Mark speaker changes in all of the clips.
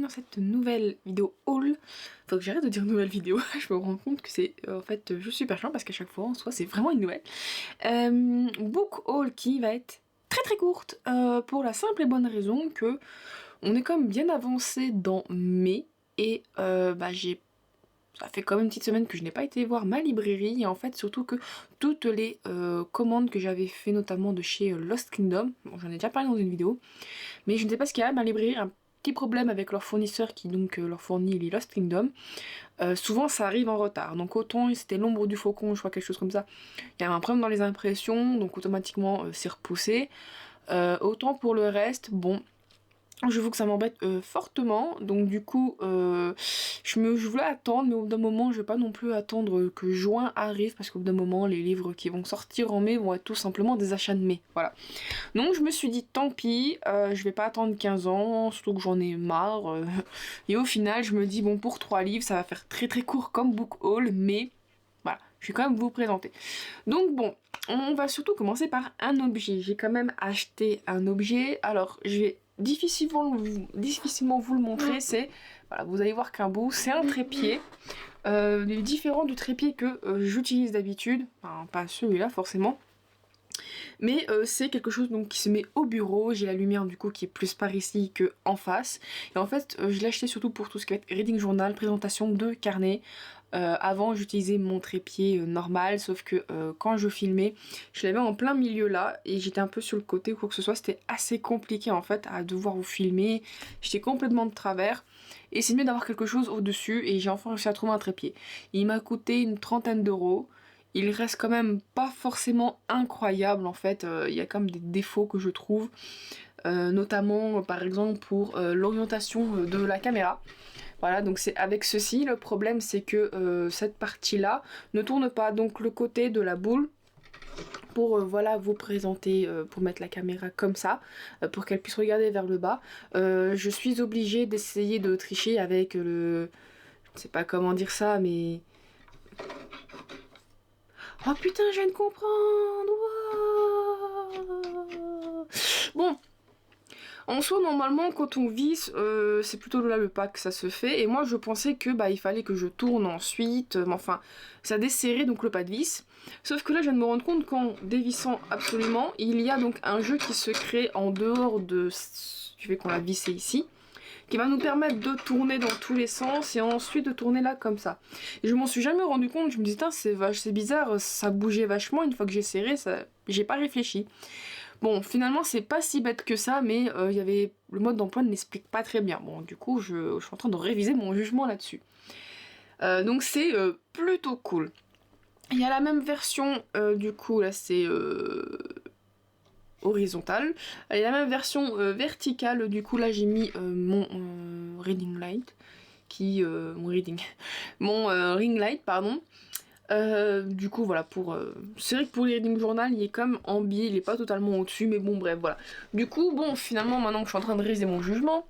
Speaker 1: dans cette nouvelle vidéo haul. Faut que j'arrête de dire nouvelle vidéo, je me rends compte que c'est en fait juste super chiant parce qu'à chaque fois en soi c'est vraiment une nouvelle. Book haul qui va être très courte pour la simple et bonne raison que on est quand même bien avancé dans mai et ça fait quand même une petite semaine que je n'ai pas été voir ma librairie et en fait surtout que toutes les commandes que j'avais fait notamment de chez Lost Kingdom, bon j'en ai déjà parlé dans une vidéo, mais je ne sais pas ce qu'il y a, ma librairie a un petit problème avec leur fournisseur qui donc leur fournit les Lost Kingdom. Souvent ça arrive en retard, donc autant c'était l'ombre du faucon, je crois quelque chose comme ça, il y avait un problème dans les impressions, donc automatiquement c'est repoussé. Autant pour le reste, bon, j'avoue que ça m'embête fortement, donc du coup je voulais attendre, mais au bout d'un moment je vais pas non plus attendre que juin arrive, parce qu'au bout d'un moment les livres qui vont sortir en mai vont être tout simplement des achats de mai, voilà. Donc je me suis dit tant pis, je vais pas attendre 15 ans, surtout que j'en ai marre, et au final je me dis bon, pour 3 livres ça va faire très court comme book haul, mais voilà, je vais quand même vous présenter. Donc bon, on va surtout commencer par un objet. J'ai quand même acheté un objet, alors je vais difficilement vous le montrer, c'est, voilà, vous allez voir qu'un bout, c'est un trépied, différent du trépied que j'utilise d'habitude, enfin pas celui-là forcément, mais c'est quelque chose donc qui se met au bureau. J'ai la lumière du coup qui est plus par ici que en face, et en fait je l'ai acheté surtout pour tout ce qui va être reading journal, présentation de carnet. Avant j'utilisais mon trépied normal, sauf que quand je filmais je l'avais en plein milieu là et j'étais un peu sur le côté ou quoi que ce soit, c'était assez compliqué en fait à devoir vous filmer, j'étais complètement de travers et c'est mieux d'avoir quelque chose au dessus, et j'ai enfin réussi à trouver un trépied. Il m'a coûté une 30aine d'euros. Il reste quand même pas forcément incroyable en fait, il y a quand même des défauts que je trouve, notamment par exemple pour l'orientation de la caméra. Voilà, donc c'est avec ceci, le problème c'est que cette partie là ne tourne pas, donc le côté de la boule, pour voilà vous présenter, pour mettre la caméra comme ça, pour qu'elle puisse regarder vers le bas, je suis obligée d'essayer de tricher avec le... je ne sais pas comment dire ça, mais... Oh putain, je viens de comprendre. Wow. Bon, en soi, normalement, quand on visse, c'est plutôt là le pas que ça se fait. Et moi, je pensais que il fallait que je tourne ensuite. Mais enfin, ça desserrait donc le pas de vis. Sauf que là, je viens de me rendre compte qu'en dévissant absolument, il y a donc un jeu qui se crée en dehors de... du fait qu'on l'a vissé ici, qui va nous permettre de tourner dans tous les sens et ensuite de tourner là comme ça. Et je m'en suis jamais rendu compte, je me disais c'est bizarre, ça bougeait vachement, une fois que j'ai serré, ça... j'ai pas réfléchi. Bon, finalement c'est pas si bête que ça, mais il y avait... le mode d'emploi ne l'explique pas très bien. Bon, du coup je suis en train de réviser mon jugement là-dessus. Donc c'est plutôt cool. Il y a la même version, du coup là c'est... horizontale. Il y a la même version verticale, du coup là j'ai mis mon reading light, qui... mon ring light, pardon. Du coup voilà, pour... c'est vrai que pour les reading journal, il est comme en biais, il est pas totalement au-dessus, mais bon bref, voilà. Du coup, bon, finalement, maintenant que je suis en train de réviser mon jugement,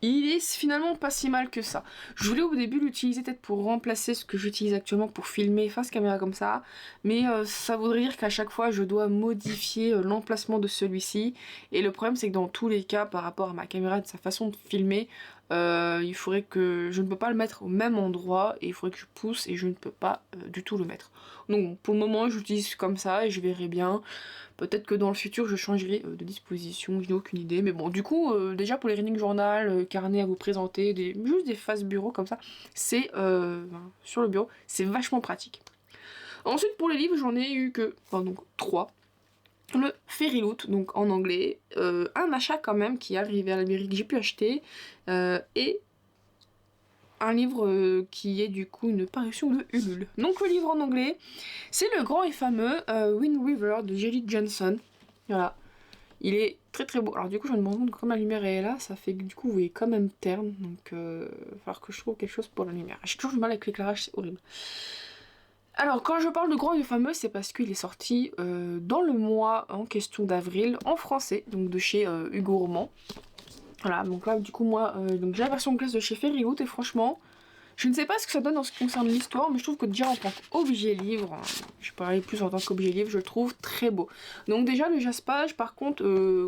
Speaker 1: il est finalement pas si mal que ça. Je voulais au début l'utiliser peut-être pour remplacer ce que j'utilise actuellement pour filmer face caméra comme ça, mais ça voudrait dire qu'à chaque fois je dois modifier l'emplacement de celui-ci, et le problème c'est que dans tous les cas, par rapport à ma caméra et de sa façon de filmer, il faudrait que... je ne peux pas le mettre au même endroit, et il faudrait que je pousse, et je ne peux pas du tout le mettre. Donc pour le moment j'utilise comme ça, et je verrai bien. Peut-être que dans le futur je changerai de disposition, je n'ai aucune idée, mais bon, du coup, déjà pour les reading journal, carnet à vous présenter, juste des faces bureau comme ça, c'est sur le bureau, c'est vachement pratique. Ensuite pour les livres, j'en ai eu que, enfin donc 3. Le Fairyloot, donc en anglais, un achat quand même qui est arrivé à la librairie que j'ai pu acheter, et un livre qui est du coup une parution de Ulule. Donc le livre en anglais, c'est le grand et fameux Wind River de Jelly Johnson. Voilà. Il est très beau. Alors du coup je me rends compte que comme la lumière est là, ça fait que du coup vous voyez quand même terne. Donc il va falloir que je trouve quelque chose pour la lumière. J'ai toujours du mal avec l'éclairage, c'est horrible. Alors quand je parle de grand et fameux, c'est parce qu'il est sorti dans le mois en question d'avril en français, donc de chez Hugo Roman. Voilà, donc là du coup moi, donc j'ai la version classe de chez Fairyloot, et franchement Je ne sais pas ce que ça donne en ce qui concerne l'histoire, mais je trouve que déjà en tant qu'objet livre, je parlais plus en tant qu'objet livre, je le trouve très beau. Donc déjà le jaspage par contre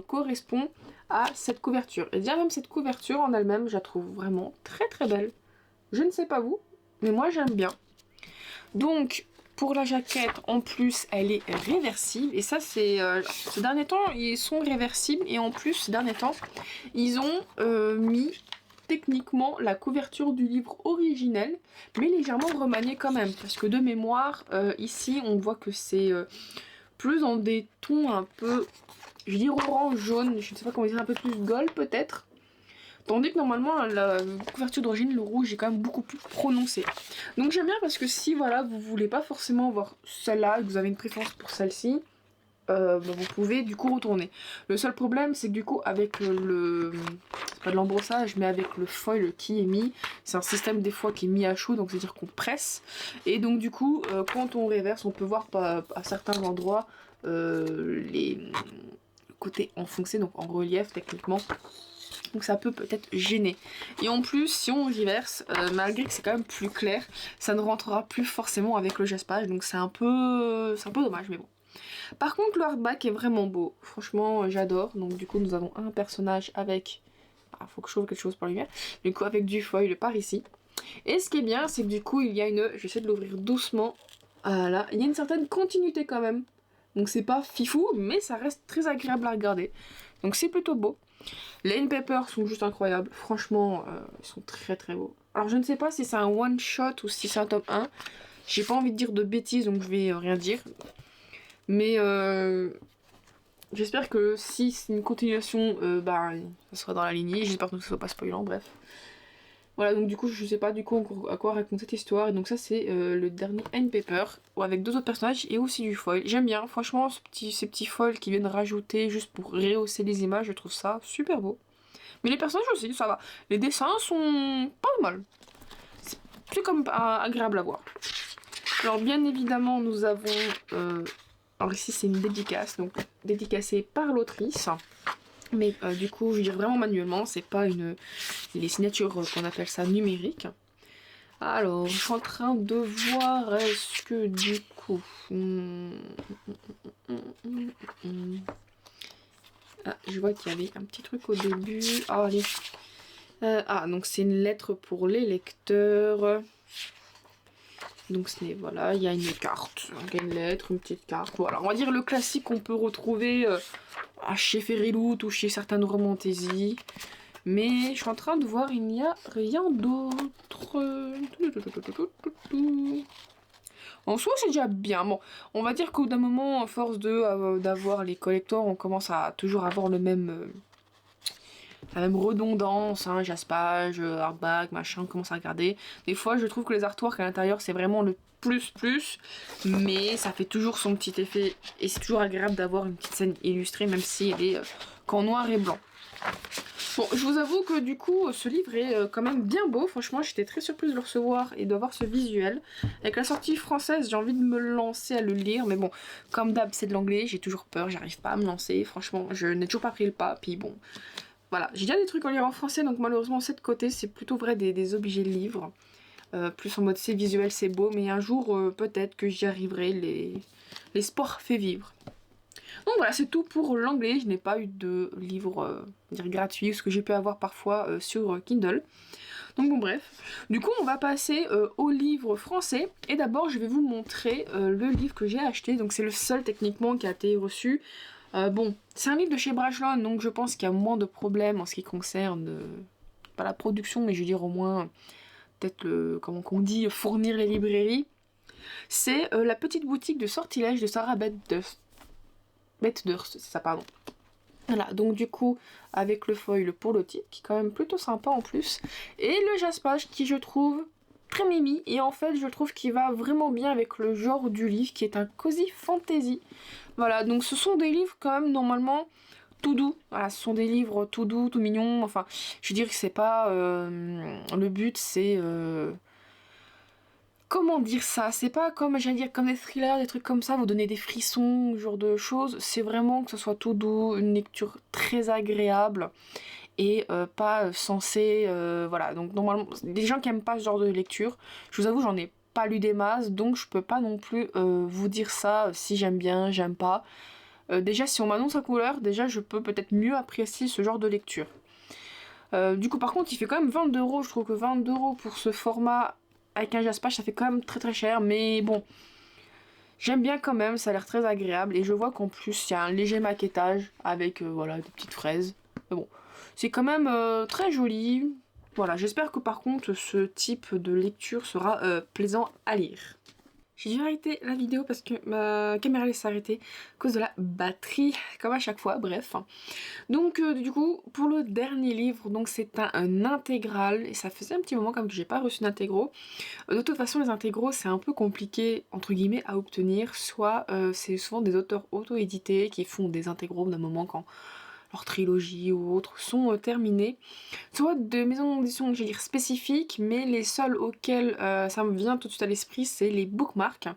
Speaker 1: correspond à cette couverture. Et déjà même cette couverture en elle-même, je la trouve vraiment très très belle. Je ne sais pas vous, mais moi j'aime bien. Donc pour la jaquette, en plus, elle est réversible. Et ça, c'est... ces derniers temps, ils sont réversibles. Et en plus, ces derniers temps, ils ont mis techniquement la couverture du livre originel, mais légèrement remaniée quand même. Parce que de mémoire, ici, on voit que c'est plus dans des tons un peu... Je vais dire orange, jaune, je ne sais pas comment dire, un peu plus gold peut-être. Tandis que normalement la couverture d'origine, le rouge est quand même beaucoup plus prononcé. Donc j'aime bien parce que si voilà vous voulez pas forcément voir celle-là et que vous avez une préférence pour celle-ci, vous pouvez du coup retourner. Le seul problème c'est que du coup avec le... c'est pas de l'embrossage mais avec le foil qui est mis, c'est un système des fois qui est mis à chaud, donc c'est à dire qu'on presse. Et donc du coup quand on réverse on peut voir à certains endroits les côtés enfoncés, donc en relief techniquement. Donc ça peut peut-être gêner. Et en plus, si on reverse, malgré que c'est quand même plus clair, ça ne rentrera plus forcément avec le jaspage. Donc c'est un peu dommage, mais bon. Par contre, le hardback est vraiment beau. Franchement, j'adore. Donc du coup, nous avons un personnage avec... Ah, faut que je trouve quelque chose pour lui mettre. Du coup, avec du foil par ici. Et ce qui est bien, c'est que du coup, il y a une... J'essaie de l'ouvrir doucement. Voilà. Il y a une certaine continuité quand même. Donc c'est pas fifou, mais ça reste très agréable à regarder. Donc c'est plutôt beau. Les N-Papers sont juste incroyables, franchement, ils sont très très beaux. Alors je ne sais pas si c'est un one shot ou si c'est un tome 1, j'ai pas envie de dire de bêtises donc je vais rien dire. Mais j'espère que si c'est une continuation, ça sera dans la lignée, j'espère que ce soit pas spoilant, bref. Voilà, donc du coup je sais pas du coup à quoi raconter cette histoire, et donc ça c'est le dernier N-Paper, avec 2 autres personnages et aussi du foil. J'aime bien, franchement ces petits foils qui viennent rajouter juste pour rehausser les images, je trouve ça super beau. Mais les personnages aussi, ça va. Les dessins sont pas mal. C'est comme agréable à voir. Alors bien évidemment nous avons... alors ici c'est une dédicace, donc dédicacée par l'autrice. Mais du coup je veux dire vraiment manuellement, c'est pas les signatures qu'on appelle ça numériques. Alors je suis en train de voir est-ce que du coup... Ah, je vois qu'il y avait un petit truc au début. Ah, allez. Donc c'est une lettre pour les lecteurs. Donc voilà, il y a une carte, il y a une lettre, une petite carte. Voilà, on va dire le classique qu'on peut retrouver chez Fairyloot ou chez certaines romantaisies. Mais je suis en train de voir, il n'y a rien d'autre. En soi, c'est déjà bien. Bon, on va dire qu'au bout d'un moment, à force d'avoir les collectors, on commence à toujours avoir la même redondance, hein, jaspage, hardback, machin, on commence à regarder. Des fois, je trouve que les artworks à l'intérieur, c'est vraiment le plus, mais ça fait toujours son petit effet, et c'est toujours agréable d'avoir une petite scène illustrée, même si elle est qu'en noir et blanc. Bon, je vous avoue que du coup, ce livre est quand même bien beau. Franchement, j'étais très surprise de le recevoir et d'avoir ce visuel. Avec la sortie française, j'ai envie de me lancer à le lire. Mais bon, comme d'hab, c'est de l'anglais. J'ai toujours peur, j'arrive pas à me lancer. Franchement, je n'ai toujours pas pris le pas. Puis bon, voilà. J'ai déjà des trucs à lire en français. Donc malheureusement, cette côté, c'est plutôt vrai des objets de livres. Plus en mode c'est visuel, c'est beau. Mais un jour, peut-être que j'y arriverai. Les sports fait vivre. Donc voilà, c'est tout pour l'anglais. Je n'ai pas eu de livre gratuit, ce que j'ai pu avoir parfois sur Kindle. Donc bon bref. Du coup on va passer au livre français. Et d'abord je vais vous montrer le livre que j'ai acheté. Donc c'est le seul techniquement qui a été reçu. Bon, c'est un livre de chez Brajlon, donc je pense qu'il y a moins de problèmes en ce qui concerne pas la production, mais je veux dire au moins peut-être comment qu'on dit, fournir les librairies. C'est la petite boutique de sortilèges de Sarah Beth-Durst, c'est ça, pardon. Voilà, donc du coup, avec le foil pour le titre, qui est quand même plutôt sympa en plus, et le jaspage qui je trouve très mimi, et en fait je trouve qu'il va vraiment bien avec le genre du livre, qui est un cozy fantasy. Voilà, donc ce sont des livres quand même normalement tout doux, voilà, ce sont des livres tout doux, tout mignons, enfin, je veux dire que c'est pas... le but c'est... Comment dire ça? C'est pas comme, j'allais dire, comme des thrillers, des trucs comme ça, vous donner des frissons, ce genre de choses. C'est vraiment que ce soit tout doux, une lecture très agréable. et pas censé... voilà, donc normalement, des gens qui aiment pas ce genre de lecture, je vous avoue, j'en ai pas lu des masses, donc je peux pas non plus vous dire ça, si j'aime bien, j'aime pas. Déjà, si on m'annonce la couleur, déjà je peux peut-être mieux apprécier ce genre de lecture. Du coup, par contre, il fait quand même 22 €. Je trouve que 22 € pour ce format avec un jaspage, ça fait quand même très très cher. Mais bon, j'aime bien quand même, ça a l'air très agréable. Et je vois qu'en plus, il y a un léger maquettage avec voilà, des petites fraises. Mais bon, c'est quand même très joli. Voilà, j'espère que par contre, ce type de lecture sera plaisant à lire. J'ai dû arrêter la vidéo parce que ma caméra s'est arrêtée à cause de la batterie, comme à chaque fois, bref. Donc du coup, pour le dernier livre, donc c'est un intégral, et ça faisait un petit moment comme que j'ai pas reçu d'intégraux. De toute façon, les intégraux, c'est un peu compliqué, entre guillemets, à obtenir. Soit c'est souvent des auteurs auto-édités qui font des intégraux d'un moment quand leurs trilogies ou autres sont terminées. Soit de maisons d'édition, je vais dire spécifiques, mais les seuls auxquels ça me vient tout de suite à l'esprit, c'est les bookmarks.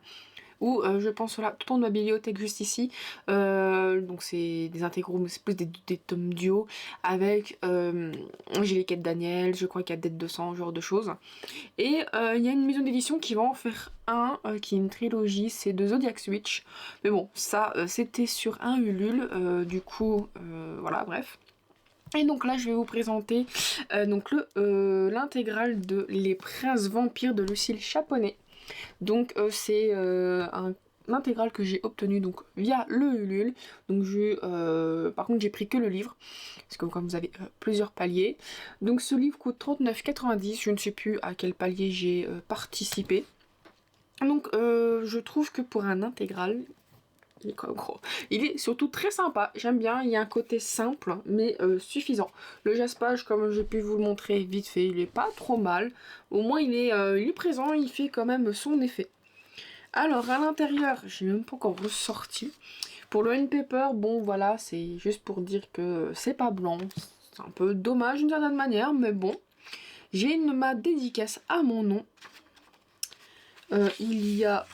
Speaker 1: Ou je pense là, tout en ma bibliothèque juste ici, donc c'est des intégraux, mais c'est plus des tomes duo avec j'ai les quêtes Daniel, je crois qu'il y a Dead 200, ce genre de choses. Et il y a une maison d'édition qui va en faire un, qui est une trilogie, c'est de Zodiac Switch. Mais bon, ça c'était sur un Ulule, du coup, voilà, bref. Et donc là, je vais vous présenter donc l'intégrale de Les Princes Vampires de Lucille Chaponnet. Donc c'est un intégral que j'ai obtenu donc via le Ulule. Donc par contre j'ai pris que le livre parce que comme vous avez plusieurs paliers. Donc ce livre coûte 39,90 €. Je ne sais plus à quel palier j'ai participé. Donc je trouve que pour un intégral, il est quand même gros. Il est surtout très sympa, j'aime bien, il y a un côté simple mais suffisant. Le jaspage, comme j'ai pu vous le montrer vite fait, il est pas trop mal. Au moins il est présent, il fait quand même son effet. Alors à l'intérieur, j'ai même pas encore ressorti. Pour le N-Paper, bon voilà, c'est juste pour dire que c'est pas blanc. C'est un peu dommage d'une certaine manière, mais bon. J'ai ma dédicace à mon nom. Il y a...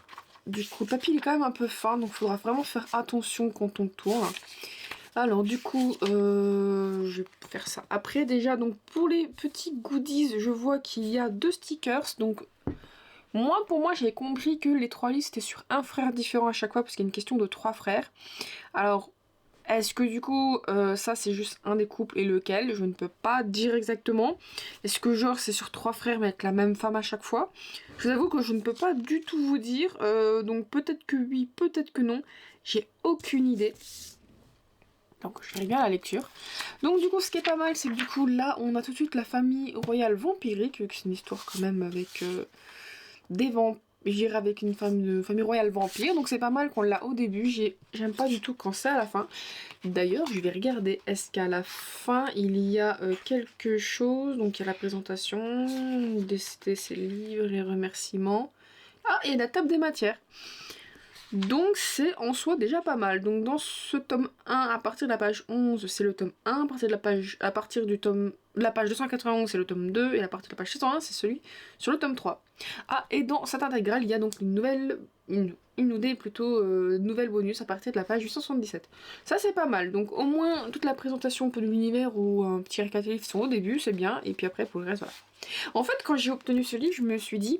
Speaker 1: Du coup, le papier il est quand même un peu fin, donc il faudra vraiment faire attention quand on tourne. Alors du coup, je vais faire ça après. Déjà, donc pour les petits goodies, je vois qu'il y a 2 stickers. Donc pour moi, j'avais compris que les 3 listes étaient sur un frère différent à chaque fois, parce qu'il y a une question de 3 frères. Alors, est-ce que du coup, ça c'est juste un des couples et lequel? Je ne peux pas dire exactement. Est-ce que genre c'est sur 3 frères mais avec la même femme à chaque fois? Je vous avoue que je ne peux pas du tout vous dire. Donc peut-être que oui, peut-être que non. J'ai aucune idée. Donc je ferai bien la lecture. Donc du coup ce qui est pas mal, c'est que du coup là on a tout de suite la famille royale vampirique, vu que c'est une histoire quand même avec des vampires. J'irai avec une famille royale vampire, donc c'est pas mal qu'on l'a au début. J'aime pas du tout quand c'est à la fin. D'ailleurs, je vais regarder, est-ce qu'à la fin il y a quelque chose? Donc il y a la présentation, décider ses livres, les remerciements. Ah, et la table des matières. Donc c'est en soi déjà pas mal. Donc dans ce tome 1, à partir de la page 11, c'est le tome 1. À partir de la page 291, c'est le tome 2. Et à partir de la page 601, c'est celui sur le tome 3. Ah, et dans cette intégrale, il y a donc une ou des plutôt nouvelles bonus à partir de la page 877. Ça c'est pas mal. Donc au moins toute la présentation un peu de l'univers ou un petit récapitulatif sont au début, c'est bien. Et puis après pour le reste, voilà. En fait, quand j'ai obtenu ce livre, je me suis dit...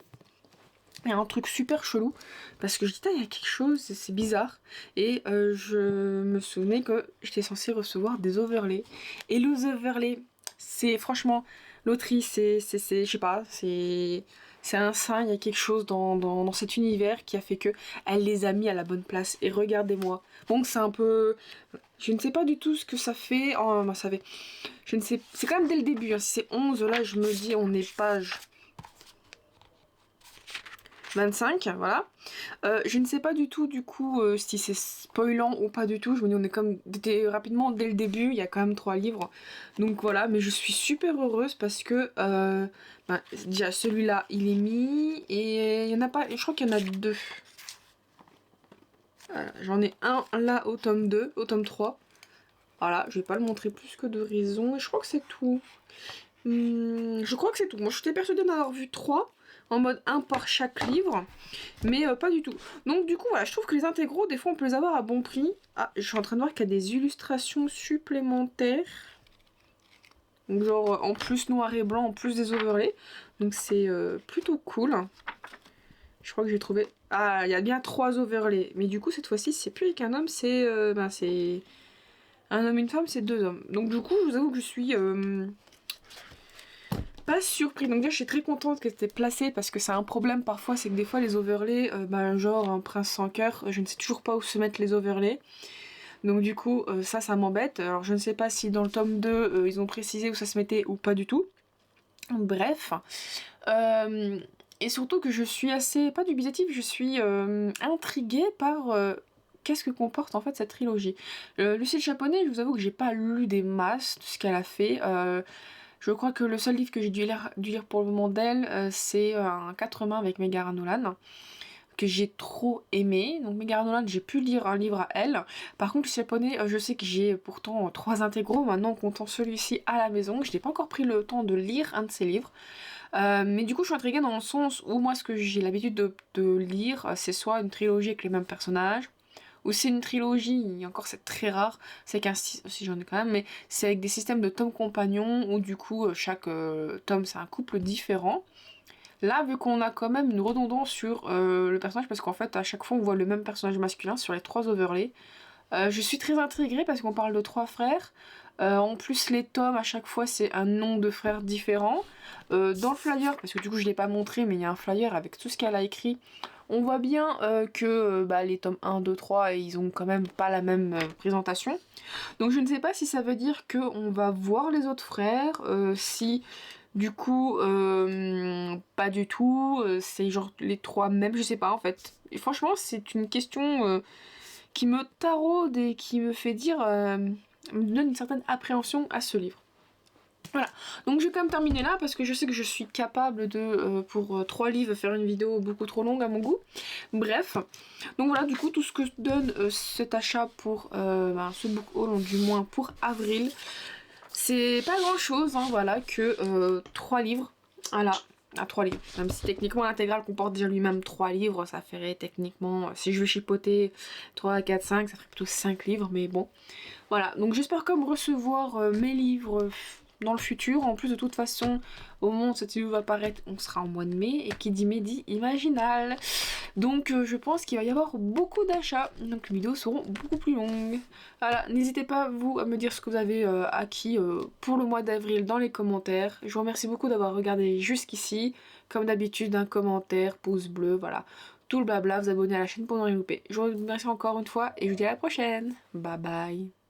Speaker 1: Il y a un truc super chelou, parce que je dis, il y a quelque chose, c'est bizarre. Et je me souvenais que j'étais censée recevoir des overlays. Et les overlays, c'est franchement, l'autrice, je sais pas, c'est un saint, il y a quelque chose dans cet univers qui a fait que elle les a mis à la bonne place. Et regardez-moi. Donc c'est un peu... Je ne sais pas du tout ce que ça fait. Oh, ça fait... Je ne sais... C'est quand même dès le début, hein. Si c'est 11, là, je me dis, on est page... 25, voilà. Je ne sais pas du tout du coup si c'est spoilant ou pas du tout. Je me dis on est comme rapidement dès le début, il y a quand même 3 livres. Donc voilà, mais je suis super heureuse parce que déjà celui-là il est mis et il y en a pas, je crois qu'il y en a 2. Voilà, j'en ai un là au tome 2, au tome 3. Voilà, je vais pas le montrer plus que de raison. Et je crois que c'est tout. Je crois que c'est tout. Moi, je suis persuadée d'en avoir vu 3, en mode 1 par chaque livre, mais pas du tout. Donc du coup, voilà, je trouve que les intégraux, des fois, on peut les avoir à bon prix. Ah, je suis en train de voir qu'il y a des illustrations supplémentaires. Donc genre en plus noir et blanc, en plus des overlays. Donc c'est plutôt cool. Je crois que j'ai trouvé... Ah, il y a bien 3 overlays. Mais du coup cette fois-ci c'est plus avec un homme, c'est... c'est... Un homme, une femme, c'est 2 hommes. Donc du coup je vous avoue que je suis... pas surpris. Donc déjà je suis très contente qu'elle était placée parce que c'est un problème parfois, c'est que des fois les overlays, genre un prince sans cœur, je ne sais toujours pas où se mettre les overlays. Donc du coup ça m'embête. Alors je ne sais pas si dans le tome 2 ils ont précisé où ça se mettait ou pas du tout. Bref. Et surtout que je suis assez, pas dubitative, je suis intriguée par qu'est-ce que comporte en fait cette trilogie. Lucille Chaponnet, je vous avoue que j'ai pas lu des masses de ce qu'elle a fait. Je crois que le seul livre que j'ai dû lire pour le moment d'elle, c'est un 4 mains avec Megara Nolan, que j'ai trop aimé. Donc Megara Nolan, j'ai pu lire un livre à elle. Par contre, le japonais, je sais que j'ai pourtant 3 intégraux, maintenant en comptant celui-ci à la maison. Je n'ai pas encore pris le temps de lire un de ses livres. Mais du coup, je suis intriguée dans le sens où moi, ce que j'ai l'habitude de lire, c'est soit une trilogie avec les mêmes personnages, ou c'est une trilogie, et encore c'est très rare, c'est qu'un si j'en ai quand même, mais c'est avec des systèmes de tomes compagnons, où du coup, chaque tome, c'est un couple différent. Là, vu qu'on a quand même une redondance sur le personnage, parce qu'en fait, à chaque fois, on voit le même personnage masculin sur les 3 overlays, je suis très intriguée parce qu'on parle de 3 frères. En plus, les tomes, à chaque fois, c'est un nom de frère différent. Dans le flyer, parce que du coup, je ne l'ai pas montré, mais il y a un flyer avec tout ce qu'elle a écrit. On voit bien que les tomes 1, 2, 3, ils ont quand même pas la même présentation. Donc je ne sais pas si ça veut dire qu'on va voir les autres frères, si du coup pas du tout, c'est genre les 3 mêmes, je sais pas en fait. Et franchement, c'est une question qui me taraude et qui me fait dire, me donne une certaine appréhension à ce livre. Voilà, donc je vais quand même terminer là parce que je sais que je suis capable de, pour 3 livres, faire une vidéo beaucoup trop longue à mon goût. Bref, donc voilà, du coup, tout ce que donne cet achat pour ce book haul, du moins pour avril, c'est pas grand chose, hein, voilà, que 3 livres. Voilà, à 3 livres. Même si techniquement l'intégrale comporte déjà lui-même 3 livres, ça ferait techniquement, si je veux chipoter 3, 4, 5, ça ferait plutôt 5 livres, mais bon. Voilà, donc j'espère comme recevoir mes livres dans le futur. En plus, de toute façon, au moment où cette vidéo va apparaître, on sera en mois de mai, et qui dit mai dit Imaginal. Donc je pense qu'il va y avoir beaucoup d'achats, donc les vidéos seront beaucoup plus longues. Voilà, n'hésitez pas vous à me dire ce que vous avez acquis pour le mois d'avril dans les commentaires. Je vous remercie beaucoup d'avoir regardé jusqu'ici. Comme d'habitude, un commentaire, pouce bleu, voilà. Tout le blabla, vous abonner à la chaîne pour ne rien louper. Je vous remercie encore une fois et je vous dis à la prochaine. Bye bye.